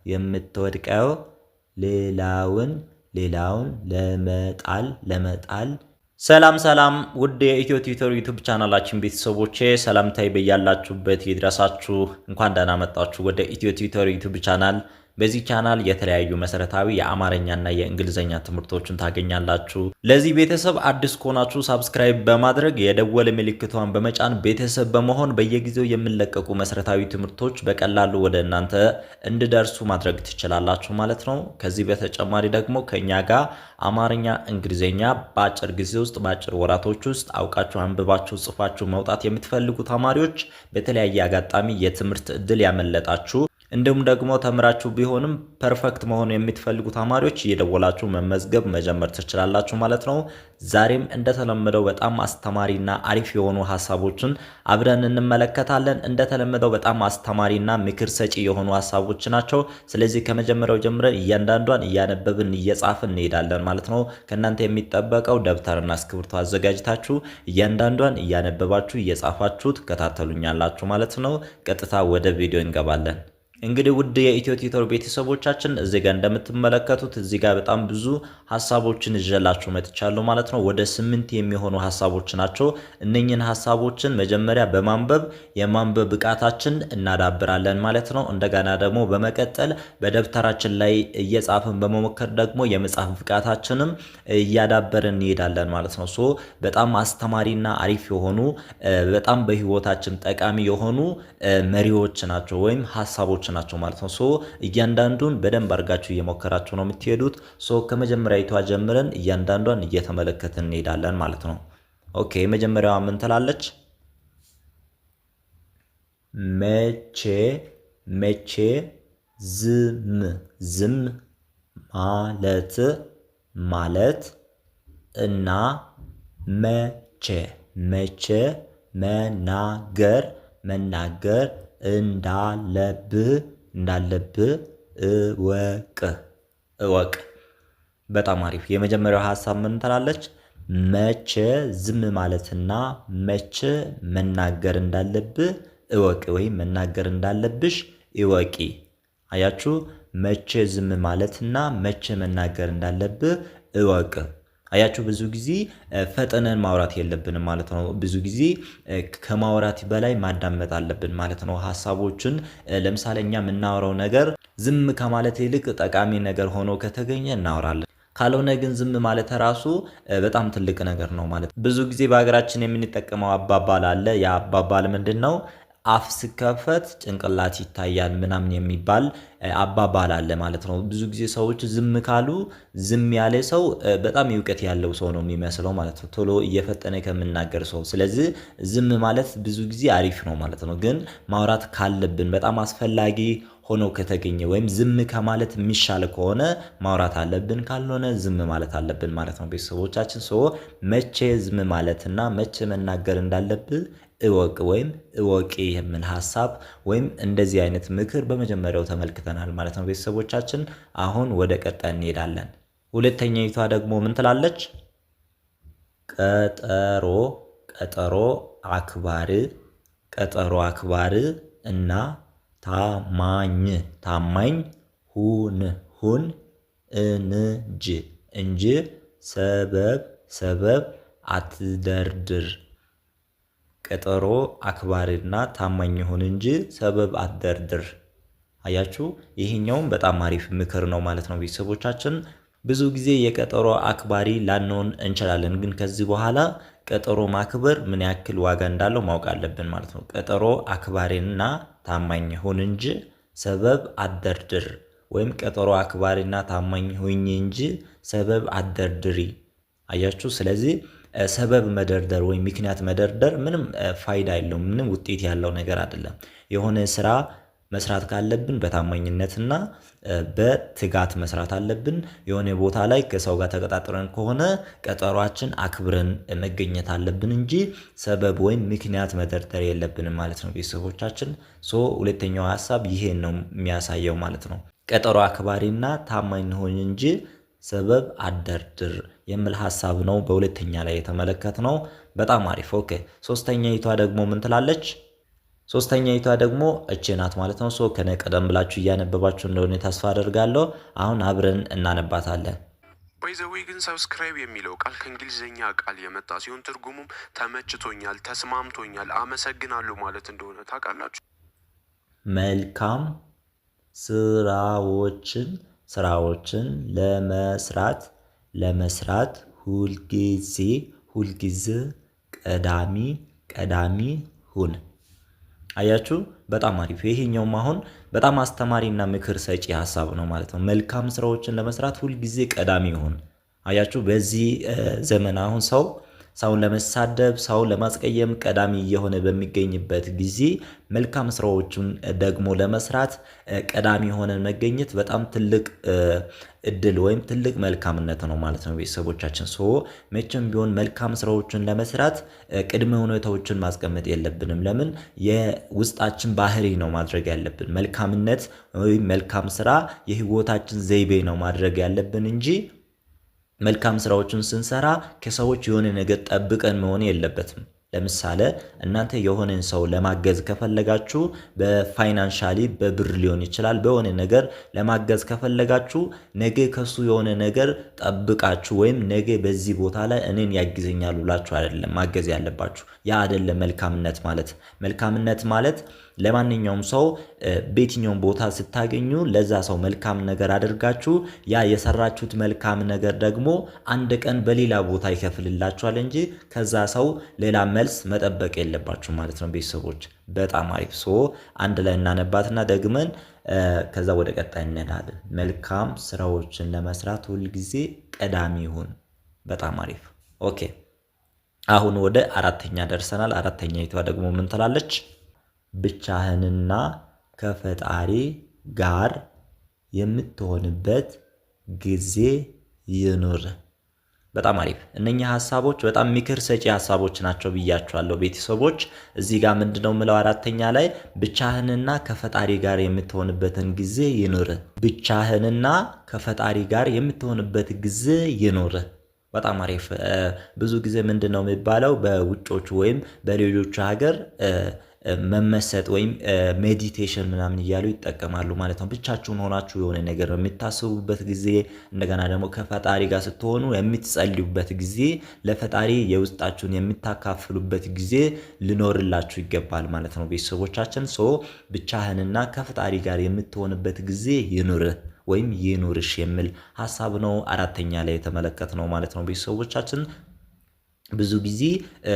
የምትወድቀው ሌላውን ለመጣል ሰላም ውድ የኢትዮ ቲዩተር ዩቲዩብ ቻናላችን ቤተሰቦቼ ሰላምታዬ በያላችሁበት ይድረሳችሁ። እንኳን ደህና መጣችሁ ወደ ኢትዮ ቲዩተር ዩቲዩብ ቻናል። በዚህ ቻናል የተለያዩ መሰረታዊ የአማርኛና የእንግሊዘኛ ትምህርቶችን ታገኛላችሁ። ለዚህ ቤተሰብ አዲስ ከሆናችሁ ሰብስክራይብ በማድረግ የደወል ምልክቷን በመጫን ቤተሰብ በመሆን በየጊዜው የሚለቀቁ መሰረታዊ ትምህርቶች በቀላሉ ወደ እናንተ እንዲደርሱ ማድረግ ትችላላችሁ ማለት ነው። ከዚህ በተጨማሪ ደግሞ ከኛ ጋር አማርኛ፣ እንግሊዘኛ በአጭር ጊዜ ውስጥ በአጭር ወራቶች ውስጥ አውቃችሁ አንብባችሁ ጽፋችሁ መውጣት የምትፈልጉ ተማሪዎች በተለያየ አጋጣሚ የትምህርት እድል ያመለጣችሁ እንደውም ደግሞ ተምራችሁ ቢሆንም ፐርፌክት መሆን የምትፈልጉ ተማሪዎች እየደወላችሁ መመዝገብ መጀመር ትችላላችሁ ማለት ነው። ዛሬም እንደተለመደው በጣም አስተማሪና አሪፍ የሆኑ ሐሳቦችን አብረን እንመለከታለን። እንደተለመደው በጣም አስተማሪና ምክር ሰጪ የሆኑ ሐሳቦች ናቸው። ስለዚህ ከመጀመሪያው ጀምረን እያንዳንዷን እያነበብን እየጻፍን እንሄዳለን ማለት ነው። ከእናንተ የሚጠበቀው ደብተርና እስክሪብቶ አዘጋጅታችሁ እያንዳንዷን እያነበባችሁ እየጻፋችሁ ተከታተሉኛላችሁ ማለት ነው። ቀጥታ ወደ ቪዲዮ እንገባለን። እንግዲህ ውድ የኢትዮ ቲዩተር ቤተሰቦቻችን እዚህ ጋር እንደምትመለከቱት እዚህ ጋር በጣም ብዙ ሐሳቦችን ይዤላችሁ መጥቻለሁ ማለት ነው። ወደ 8 የሚሆኑ ሐሳቦች ናቸው። እነኚህን ሐሳቦችን መጀመሪያ በማንበብ የማንበብ ብቃታችን እናዳብራለን ማለት ነው። እንደገና ደግሞ በመቀጠል በደብተራችን ላይ እየጻፍን በመሞከር ደግሞ የመጻፍ ብቃታችንም እያዳበርን እንሄዳለን ማለት ነው። በጣም አስተማሪና አሪፍ የሆኑ በጣም በህይወታችን ጠቃሚ የሆኑ መሪዎች ናቸው ወይም ሐሳቦች ናቸው ማለት ነው። እያንዳንዱን በደንብ አድርጋችሁ እየሞከራችሁ ነው የምትሄዱት። ከመጀመሪያዊቷ ጀምረን እያንዳንዷን እየተመለከትን እንሄዳለን ማለት ነው። ኦኬ የመጀመሪያዋ ምን ትላለች? መቼ ዝም ማለት እና መቼ መናገር እንዳለብህ እወቅ። በጣም አሪፍ። የመጀመሪያው ሐሳብ ምን ትላለች? መቼ ዝም ማለትና መቼ መናገር እንዳለብህ እወቅ ወይም መናገር እንዳለብሽ እወቂ። አያችሁ? መቼ ዝም ማለትና መቼ መናገር እንዳለብህ እወቅ። አያችሁ? ብዙ ጊዜ ፈጠነን ማውራት የለብንም ማለት ነው። ብዙ ጊዜ ከማውራት በላይ ማዳመጥ አለብን ማለት ነው። ሐሳቦችን ለምሳሌ እኛ የምናወራው ነገር ዝም ከማለት ይልቅ ጠቃሚ ነገር ሆኖ ከተገኘ እናወራለን። ካልሆነ ግን ዝም ማለት ራሱ በጣም ትልቅ ነገር ነው ማለት ነው። ብዙ ጊዜ በሀገራችን የምንጠቀመው አባባል አለ። ያ አባባል ምንድነው? አፍ ሲከፈት ጭንቅላት ይታያል ምናምን የሚባል አባባል አለ ማለት ነው። ብዙ ጊዜ ሰዎች ዝም ካሉ ዝም ያለ ሰው በጣም እውቀት ያለው ሰው ነው የሚመስለው ማለት ነው፣ ቶሎ እየፈጠነ ከመናገር ሰው። ስለዚህ ዝም ማለት ብዙ ጊዜ አሪፍ ነው ማለት ነው። ግን ማውራት ካለብን በጣም አስፈላጊ ሆኖ ከተገኘ ወይም ዝም ከማለት የሚሻል ከሆነ ማውራት አለብን፣ ካልሆነ ዝም ማለት አለብን ማለት ነው። ቤተሰቦቻችን መቼ ዝም ማለትና መቼ መናገር እንዳለብን እወቅ ወይም እወቂ የሚል ሐሳብ ወይም እንደዚህ አይነት ምክር በመጀመሪያው ተመልክተናል ማለት ነው ቤተሰቦቻችን። አሁን ወደ ቀጣይ እንሄዳለን። ሁለተኛይቷ ደግሞ ምን ትላለች? ቀጠሮ አክባሪ እና ታማኝ ሁን እንጂ ሰበብ አትደርድር። ቀጠሮ አክባሪና ታማኝ ሁን እንጂ ሰበብ አትደርድር። አያችሁ? ይሄኛውም በጣም አሪፍ ምክር ነው ማለት ነው ቤተሰቦቻችን። ብዙ ጊዜ የቀጠሮ አክባሪ ላንሆን እንችላለን፣ ግን ከዚህ በኋላ ቀጠሮ ማክበር ምን ያክል ዋጋ እንዳለው ማወቅ አለብን ማለት ነው። ቀጠሮ አክባሪና ታማኝ ሁን እንጂ ሰበብ አትደርድር ወይም ቀጠሮ አክባሪና ታማኝ ሁኝ እንጂ ሰበብ አትደርድሪ። አያችሁ? ስለዚህ ሰበብ መደርደር ወይም ምክንያት መደርደር ምንም ፋይዳ የለውም፣ ምንም ውጤት ያለው ነገር አይደለም። የሆነ ስራ መስራት ካለብን በታማኝነትና በትጋት መስራት አለብን። የሆነ ቦታ ላይ ከሰው ጋር ተቀጣጥረን ከሆነ ቀጠሯችን አክብረን መገኘት አለብን እንጂ ሰበብ ወይም ምክንያት መደርደር የለብንም ማለት ነው ቤተሰቦቻችን። ሁለተኛው ሐሳብ ይሄን ነው የሚያሳየው ማለት ነው። ቀጠሮ አክባሪና ታማኝ ሁን እንጂ ሰበብ አትደርድር የሚል ሐሳብ ነው በሁለተኛ ላይ የተመለከትነው። በጣም አሪፍ። ኦኬ ሶስተኛይቷ ደግሞ ምን ትላለች? ሶስተኛይቷ ደግሞ እቺ ናት ማለት ነው። ከነ ቀደም ብላችሁ እያነበባችሁ እንደሆነ ተስፋ አደርጋለሁ። አሁን አብረን እናነባታለን። ባይዘዌ ግን ሰብስክራይብ የሚለው ቃል ከእንግሊዝኛ ቃል የመጣ ሲሆን ትርጉሙም ተመችቶኛል፣ ተስማምቶኛል፣ አመሰግናለሁ ማለት እንደሆነ ታውቃላችሁ። መልካም ስራዎችን ለመስራት ሁልጊዜ ቀዳሚ ሁን። አያችሁ፣ በጣም አሪፍ። ይሄኛውም አሁን በጣም አስተማሪና ምክር ሰጪ ሀሳብ ነው ማለት ነው። መልካም ስራዎችን ለመስራት ሁልጊዜ ቀዳሚ ይሁን። አያችሁ፣ በዚህ ዘመን አሁን ሰውን ለመሳደብ፣ ሰውን ለማስቀየም ቀዳሚ እየሆነ በሚገኝበት ጊዜ መልካም ስራዎችን ደግሞ ለመስራት ቀዳሚ ሆነን መገኘት በጣም ትልቅ እድል ወይም ትልቅ መልካምነት ነው ማለት ነው። ቤተሰቦቻችን መቼም ቢሆን መልካም ስራዎችን ለመስራት ቅድመ ሁኔታዎችን ማስቀመጥ የለብንም። ለምን? የውስጣችን ባህሪ ነው ማድረግ ያለብን። መልካምነት ወይም መልካም ስራ የህይወታችን ዘይቤ ነው ማድረግ ያለብን እንጂ መልካም ስራዎችን ስንሰራ ከሰዎች የሆነ ነገር ጠብቀን መሆን የለበትም። ለምሳሌ እናንተ የሆነን ሰው ለማገዝ ከፈለጋችሁ በፋይናንሻሊ በብር ሊሆን ይችላል። በሆነ ነገር ለማገዝ ከፈለጋችሁ ነገ ከሱ የሆነ ነገር ጠብቃችሁ ወይም ነገ በዚህ ቦታ ላይ እኔን ያግዘኛል ብላችሁ አይደለም ማገዝ ያለባችሁ። ያ አይደለም መልካምነት ማለት። መልካምነት ማለት ለማንኛውም ሰው በየትኛውም ቦታ ስታገኙ ለዛ ሰው መልካም ነገር አድርጋችሁ ያ የሰራችሁት መልካም ነገር ደግሞ አንድ ቀን በሌላ ቦታ ይከፍልላችኋል እንጂ ከዛ ሰው ሌላ መልስ መጠበቅ የለባችሁ ማለት ነው። ቤተሰቦች በጣም አሪፍ። አንድ ላይ እናነባትና ደግመን ከዛ ወደ ቀጣይ እንሄዳለን። መልካም ስራዎችን ለመስራት ሁልጊዜ ቀዳሚ ይሁን። በጣም አሪፍ። ኦኬ፣ አሁን ወደ አራተኛ ደርሰናል። አራተኛይቷ ደግሞ ምን ትላለች? ብቻህንና ከፈጣሪ ጋር የምትሆንበት ጊዜ ይኑር። በጣም አሪፍ። እነኛ ሐሳቦች በጣም ምክር ሰጪ ሐሳቦች ናቸው ብያችኋለሁ ቤተሰቦች። እዚህ ጋር ምንድነው ምለው አራተኛ ላይ ብቻህንና ከፈጣሪ ጋር የምትሆንበትን ጊዜ ይኑር። ብቻህንና ከፈጣሪ ጋር የምትሆንበት ጊዜ ይኑር። በጣም አሪፍ። ብዙ ጊዜ ምንድነው የሚባለው በውጮቹ ወይም በሌሎቹ ሀገር መመሰጥ ወይም ሜዲቴሽን ምናምን እያሉ ይጠቀማሉ ማለት ነው። ብቻችሁን ሆናችሁ የሆነ ነገር የምታስቡበት ጊዜ፣ እንደገና ደግሞ ከፈጣሪ ጋር ስትሆኑ የምትጸልዩበት ጊዜ፣ ለፈጣሪ የውስጣችሁን የምታካፍሉበት ጊዜ ሊኖርላችሁ ይገባል ማለት ነው። ቤተሰቦቻችን ብቻህንና ከፈጣሪ ጋር የምትሆንበት ጊዜ ይኑርህ ወይም ይኑርሽ የሚል ሐሳብ ነው አራተኛ ላይ የተመለከትነው ማለት ነው። ቤተሰቦቻችን ብዙ ጊዜ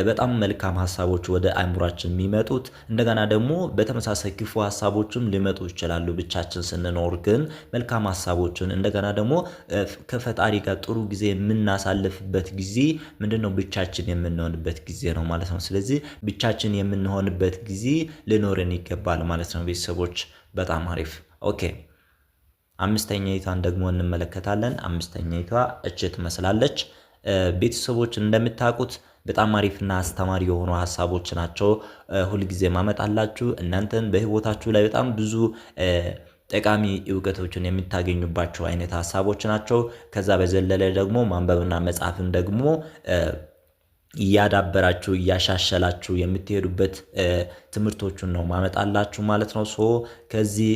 በጣም መልካም ሐሳቦች ወደ አእምሯችን የሚመጡት እንደገና ደግሞ በተመሳሳይ ክፉ ሐሳቦችም ሊመጡ ይችላሉ። ብቻችን ስንኖር ግን መልካም ሐሳቦችን እንደገና ደግሞ ከፈጣሪ ጋር ጥሩ ጊዜ የምናሳልፍበት ጊዜ ምንድነው? ብቻችን የምንሆንበት ጊዜ ነው ማለት ነው። ስለዚህ ብቻችን የምንሆንበት ጊዜ ሊኖረን ይገባል ማለት ነው። ቤተሰቦች በጣም አሪፍ። ኦኬ፣ አምስተኛይቷን ደግሞ እንመለከታለን። አምስተኛይቷ እቺ ትመስላለች። ቤተሰቦች እንደምታውቁት በጣም አሪፍና አስተማሪ የሆኑ ሐሳቦች ናቸው ሁልጊዜ ማመጣላችሁ። እናንተን በህይወታችሁ ላይ በጣም ብዙ ጠቃሚ ዕውቀቶችን የምታገኙባቸው አይነት ሐሳቦች ናቸው። ከዛ በዘለለ ደግሞ ማንበብና መጻፍን ደግሞ እያዳበራችሁ እያሻሸላችሁ የምትሄዱበት ትምህርቶቹን ነው ማመጣላችሁ ማለት ነው። ከዚህ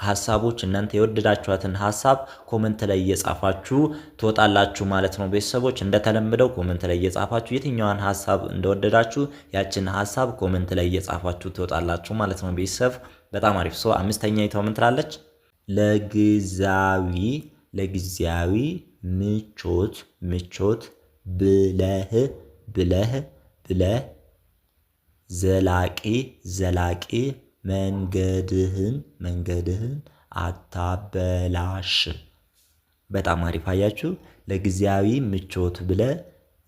ሐሳቦች እናንተ የወደዳችኋትን ሐሳብ ኮሜንት ላይ እየጻፋችሁ ትወጣላችሁ ማለት ነው። ቤተሰቦች እንደተለመደው ኮሜንት ላይ እየጻፋችሁ የትኛዋን ሐሳብ እንደወደዳችሁ ያችን ሐሳብ ኮሜንት ላይ እየጻፋችሁ ትወጣላችሁ ማለት ነው። ቤተሰብ በጣም አሪፍ። አምስተኛይቷ ምን ትላለች? ለጊዜያዊ ምቾት ብለህ ዘላቂ መንገድህን አታበላሽ። በጣም አሪፍ። አያችሁ፣ ለጊዜያዊ ምቾት ብለህ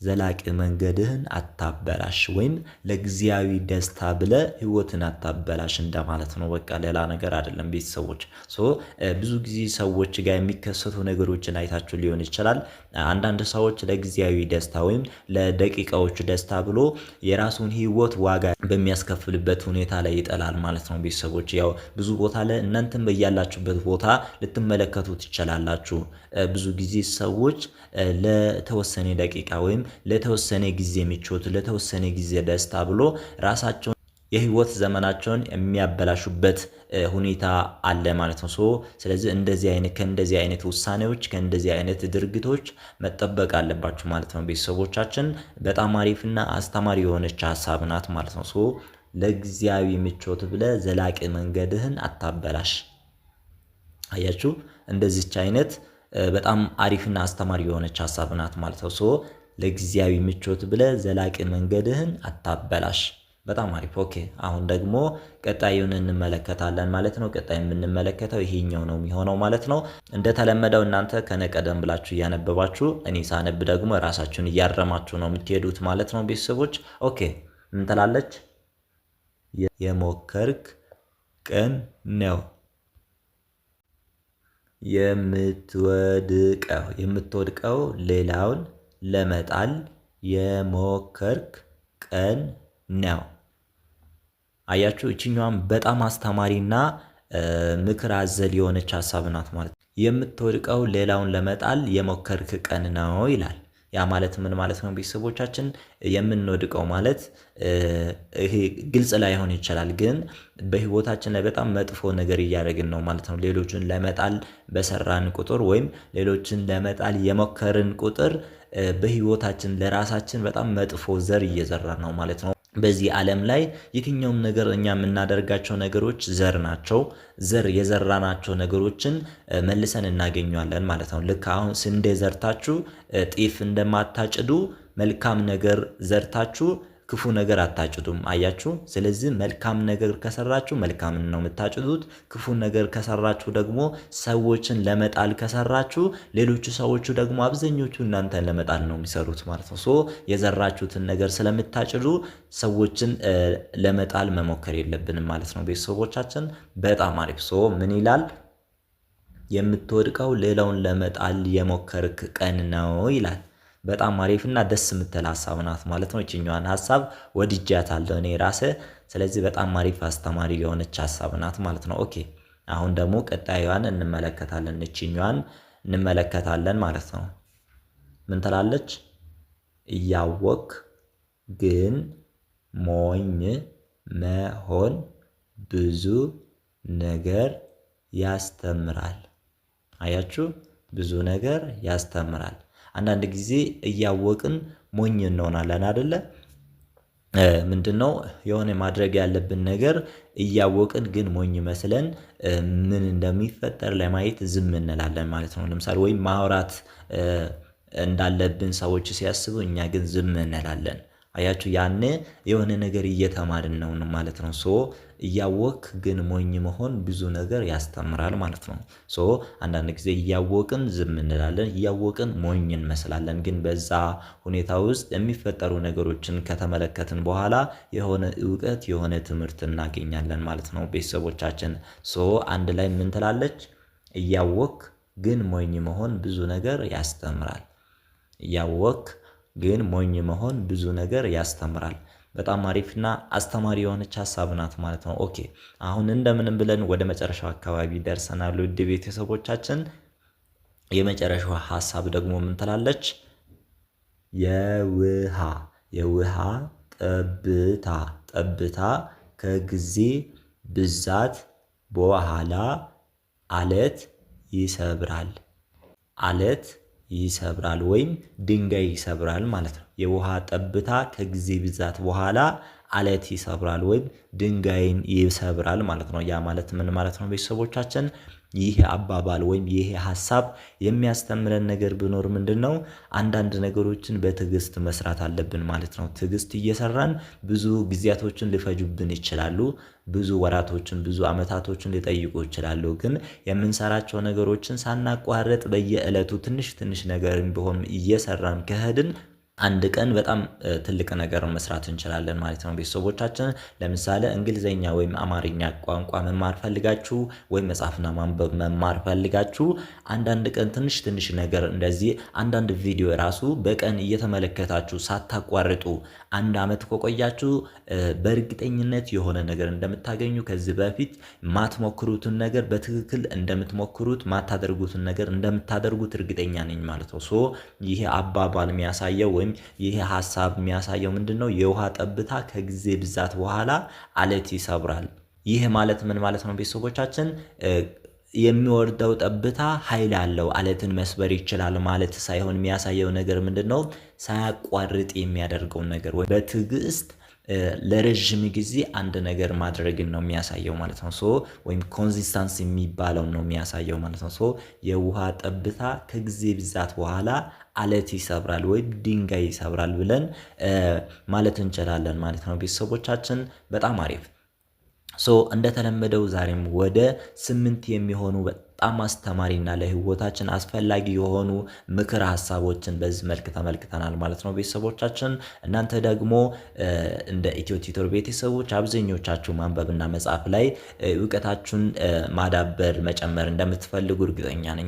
ዘላቂ መንገድህን አታበላሽ ወይም ለጊዜያዊ ደስታ ብለህ ህይወትን አታበላሽ እንደማለት ነው። በቃ ሌላ ነገር አይደለም። ቤተሰቦች ብዙ ጊዜ ሰዎች ጋር የሚከሰቱ ነገሮችን አይታችሁ ሊሆን ይችላል። አንዳንድ ሰዎች ለጊዜያዊ ደስታ ወይም ለደቂቃዎች ደስታ ብሎ የራሱን ህይወት ዋጋ በሚያስከፍልበት ሁኔታ ላይ ይጠላል ማለት ነው። ቤተሰቦች ያው ብዙ ቦታ ላይ እናንተም በያላችሁበት ቦታ ልትመለከቱ ትችላላችሁ። ብዙ ጊዜ ሰዎች ለተወሰነ ደቂቃ ወይም ለተወሰነ ጊዜ ምቾት፣ ለተወሰነ ጊዜ ደስታ ብሎ ራሳቸውን የህይወት ዘመናቸውን የሚያበላሹበት ሁኔታ አለ ማለት ነው። ስለዚህ ከእንደዚህ አይነት ውሳኔዎች ከእንደዚህ አይነት ድርጊቶች መጠበቅ አለባችሁ ማለት ነው ቤተሰቦቻችን። በጣም አሪፍና አስተማሪ የሆነች ሀሳብ ናት ማለት ነው። ለጊዜያዊ ምቾት ብለህ ዘላቂ መንገድህን አታበላሽ። አያችሁ፣ እንደዚች አይነት በጣም አሪፍና አስተማሪ የሆነች ሀሳብ ናት ማለት ነው። ለጊዜያዊ ምቾት ብለህ ዘላቂ መንገድህን አታበላሽ። በጣም አሪፍ። ኦኬ፣ አሁን ደግሞ ቀጣዩን እንመለከታለን ማለት ነው። ቀጣይ የምንመለከተው ይሄኛው ነው የሚሆነው ማለት ነው። እንደተለመደው እናንተ ከነቀደም ብላችሁ እያነበባችሁ እኔ ሳነብ ደግሞ ራሳችሁን እያረማችሁ ነው የምትሄዱት ማለት ነው ቤተሰቦች። ኦኬ፣ ምን ትላለች? የሞከርክ ቀን ነው የምትወድቀው ሌላውን ለመጣል የሞከርክ ቀን ነው። አያችሁ፣ እቺኛዋም በጣም አስተማሪና ምክር አዘል የሆነች ሀሳብ ናት ማለት ነው። የምትወድቀው ሌላውን ለመጣል የሞከርክ ቀን ነው ይላል። ያ ማለት ምን ማለት ነው ቤተሰቦቻችን? የምንወድቀው ማለት ይሄ ግልጽ ላይሆን ይችላል፣ ግን በህይወታችን ላይ በጣም መጥፎ ነገር እያደረግን ነው ማለት ነው። ሌሎችን ለመጣል በሰራን ቁጥር ወይም ሌሎችን ለመጣል የሞከርን ቁጥር በህይወታችን ለራሳችን በጣም መጥፎ ዘር እየዘራን ነው ማለት ነው። በዚህ ዓለም ላይ የትኛውም ነገር እኛ የምናደርጋቸው ነገሮች ዘር ናቸው። ዘር የዘራናቸው ነገሮችን መልሰን እናገኘዋለን ማለት ነው። ልክ አሁን ስንዴ ዘርታችሁ ጤፍ እንደማታጭዱ መልካም ነገር ዘርታችሁ ክፉ ነገር አታጭዱም። አያችሁ። ስለዚህ መልካም ነገር ከሰራችሁ መልካም ነው የምታጭዱት። ክፉ ነገር ከሰራችሁ ደግሞ ሰዎችን ለመጣል ከሰራችሁ ሌሎቹ ሰዎቹ ደግሞ አብዛኞቹ እናንተን ለመጣል ነው የሚሰሩት ማለት ነው። የዘራችሁትን ነገር ስለምታጭዱ ሰዎችን ለመጣል መሞከር የለብንም ማለት ነው ቤተሰቦቻችን። በጣም አሪፍ። ምን ይላል? የምትወድቀው ሌላውን ለመጣል የሞከርክ ቀን ነው ይላል። በጣም አሪፍና ደስ የምትል ሀሳብ ናት ማለት ነው። እቺኛዋን ሀሳብ ወድጃታለሁ እኔ ራሴ። ስለዚህ በጣም አሪፍ አስተማሪ የሆነች ሀሳብ ናት ማለት ነው። ኦኬ፣ አሁን ደግሞ ቀጣዩን እንመለከታለን። እቺኛዋን እንመለከታለን ማለት ነው። ምን ትላለች? እያወቅ ግን ሞኝ መሆን ብዙ ነገር ያስተምራል። አያችሁ፣ ብዙ ነገር ያስተምራል። አንዳንድ ጊዜ እያወቅን ሞኝ እንሆናለን አይደለ? ምንድነው የሆነ ማድረግ ያለብን ነገር እያወቅን ግን ሞኝ መስለን ምን እንደሚፈጠር ለማየት ዝም እንላለን ማለት ነው። ለምሳሌ ወይም ማውራት እንዳለብን ሰዎች ሲያስቡ እኛ ግን ዝም እንላለን። አያችሁ፣ ያኔ የሆነ ነገር እየተማርን ነው ማለት ነው። እያወቅ ግን ሞኝ መሆን ብዙ ነገር ያስተምራል ማለት ነው። አንዳንድ ጊዜ እያወቅን ዝም እንላለን፣ እያወቅን ሞኝ እንመስላለን። ግን በዛ ሁኔታ ውስጥ የሚፈጠሩ ነገሮችን ከተመለከትን በኋላ የሆነ እውቀት የሆነ ትምህርት እናገኛለን ማለት ነው ቤተሰቦቻችን። አንድ ላይ ምን ትላለች? እያወቅ ግን ሞኝ መሆን ብዙ ነገር ያስተምራል። እያወቅ ግን ሞኝ መሆን ብዙ ነገር ያስተምራል። በጣም አሪፍና አስተማሪ የሆነች ሀሳብ ናት ማለት ነው። ኦኬ፣ አሁን እንደምንም ብለን ወደ መጨረሻው አካባቢ ደርሰናል ውድ ቤተሰቦቻችን። የመጨረሻው ሀሳብ ደግሞ ምን ትላለች? የውሃ ጠብታ ከጊዜ ብዛት በኋላ አለት ይሰብራል ወይም ድንጋይ ይሰብራል ማለት ነው። የውሃ ጠብታ ከጊዜ ብዛት በኋላ አለት ይሰብራል ወይም ድንጋይን ይሰብራል ማለት ነው። ያ ማለት ምን ማለት ነው ቤተሰቦቻችን? ይህ አባባል ወይም ይሄ ሀሳብ የሚያስተምረን ነገር ቢኖር ምንድነው? አንዳንድ ነገሮችን በትዕግስት መስራት አለብን ማለት ነው። ትዕግስት እየሰራን ብዙ ጊዜያቶችን ሊፈጁብን ይችላሉ። ብዙ ወራቶችን፣ ብዙ አመታቶችን ሊጠይቁ ይችላሉ። ግን የምንሰራቸው ነገሮችን ሳናቋርጥ በየዕለቱ ትንሽ ትንሽ ነገርን ቢሆን እየሰራን ከሄድን አንድ ቀን በጣም ትልቅ ነገር መስራት እንችላለን ማለት ነው ቤተሰቦቻችን። ለምሳሌ እንግሊዘኛ ወይም አማርኛ ቋንቋ መማር ፈልጋችሁ ወይም መጻፍና ማንበብ መማር ፈልጋችሁ አንዳንድ ቀን ትንሽ ትንሽ ነገር እንደዚህ አንዳንድ ቪዲዮ ራሱ በቀን እየተመለከታችሁ ሳታቋርጡ አንድ አመት ከቆያችሁ በእርግጠኝነት የሆነ ነገር እንደምታገኙ፣ ከዚህ በፊት ማትሞክሩትን ነገር በትክክል እንደምትሞክሩት፣ ማታደርጉትን ነገር እንደምታደርጉት እርግጠኛ ነኝ ማለት ነው። ይሄ አባባል የሚያሳየው ወይም ወይም ይሄ ሐሳብ የሚያሳየው ምንድነው? የውሃ ጠብታ ከጊዜ ብዛት በኋላ አለት ይሰብራል። ይህ ማለት ምን ማለት ነው ቤተሰቦቻችን? የሚወርደው ጠብታ ኃይል አለው አለትን መስበር ይችላል ማለት ሳይሆን የሚያሳየው ነገር ምንድነው? ሳያቋርጥ የሚያደርገው ነገር ወይ በትዕግስት ለረጅም ጊዜ አንድ ነገር ማድረግን ነው የሚያሳየው ማለት ነው። ወይም ኮንሲስተንስ የሚባለው ነው የሚያሳየው ማለት ነው። የውሃ ጠብታ ከጊዜ ብዛት በኋላ አለት ይሰብራል ወይም ድንጋይ ይሰብራል ብለን ማለት እንችላለን ማለት ነው ቤተሰቦቻችን። በጣም አሪፍ። እንደተለመደው ዛሬም ወደ 8 የሚሆኑ በጣም አስተማሪና ለህይወታችን አስፈላጊ የሆኑ ምክር ሐሳቦችን በዚህ መልክ ተመልክተናል ማለት ነው ቤተሰቦቻችን። እናንተ ደግሞ እንደ ኢትዮ ቲዩተር ቤተሰቦች አብዛኞቻችሁ ማንበብና መጻፍ ላይ ዕውቀታችሁን ማዳበር መጨመር እንደምትፈልጉ እርግጠኛ ነኝ።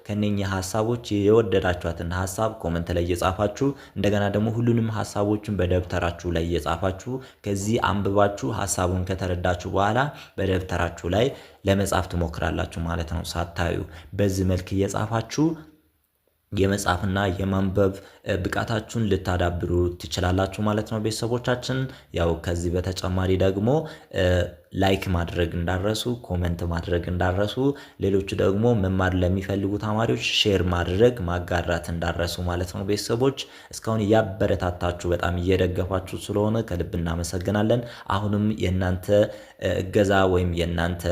ከነኚህ ሐሳቦች የወደዳችኋትን ሐሳብ ኮሜንት ላይ እየጻፋችሁ እንደገና ደግሞ ሁሉንም ሐሳቦችን በደብተራችሁ ላይ እየጻፋችሁ ከዚህ አንብባችሁ ሐሳቡን ከተረዳችሁ በኋላ በደብተራችሁ ላይ ለመጻፍ ትሞክራላችሁ ማለት ነው። ሳታዩ በዚህ መልክ እየጻፋችሁ የመጻፍና የማንበብ ብቃታችሁን ልታዳብሩ ትችላላችሁ ማለት ነው ቤተሰቦቻችን። ያው ከዚህ በተጨማሪ ደግሞ ላይክ ማድረግ እንዳረሱ፣ ኮሜንት ማድረግ እንዳረሱ፣ ሌሎች ደግሞ መማር ለሚፈልጉ ተማሪዎች ሼር ማድረግ ማጋራት እንዳረሱ ማለት ነው ቤተሰቦች። እስካሁን እያበረታታችሁ በጣም እየደገፋችሁ ስለሆነ ከልብ እናመሰግናለን። አሁንም የእናንተ እገዛ ወይም የእናንተ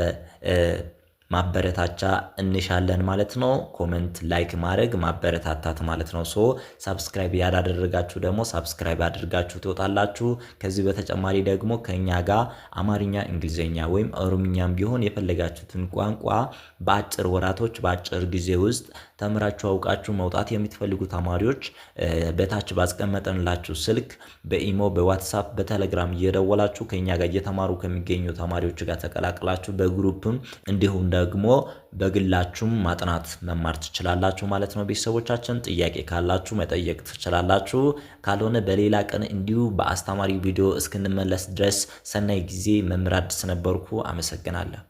ማበረታቻ እንሻለን ማለት ነው። ኮሜንት ላይክ ማድረግ ማበረታታት ማለት ነው። ሰብስክራይብ ያላደረጋችሁ ደግሞ ሰብስክራይብ አድርጋችሁ ትወጣላችሁ። ከዚህ በተጨማሪ ደግሞ ከኛ ጋር አማርኛ፣ እንግሊዘኛ ወይም ኦሮምኛም ቢሆን የፈለጋችሁትን ቋንቋ በአጭር ወራቶች በአጭር ጊዜ ውስጥ ተምራችሁ አውቃችሁ መውጣት የምትፈልጉ ተማሪዎች በታች ባስቀመጠንላችሁ ስልክ በኢሞ፣ በዋትስአፕ፣ በቴሌግራም እየደወላችሁ ከኛ ጋር እየተማሩ ከሚገኙ ተማሪዎች ጋር ተቀላቅላችሁ በግሩፕም እንዲሁም ደግሞ በግላችሁም ማጥናት መማር ትችላላችሁ ማለት ነው ቤተሰቦቻችን። ጥያቄ ካላችሁ መጠየቅ ትችላላችሁ። ካልሆነ በሌላ ቀን እንዲሁ በአስተማሪ ቪዲዮ እስክንመለስ ድረስ ሰናይ ጊዜ። መምህር አዲስ ነበርኩ። አመሰግናለሁ።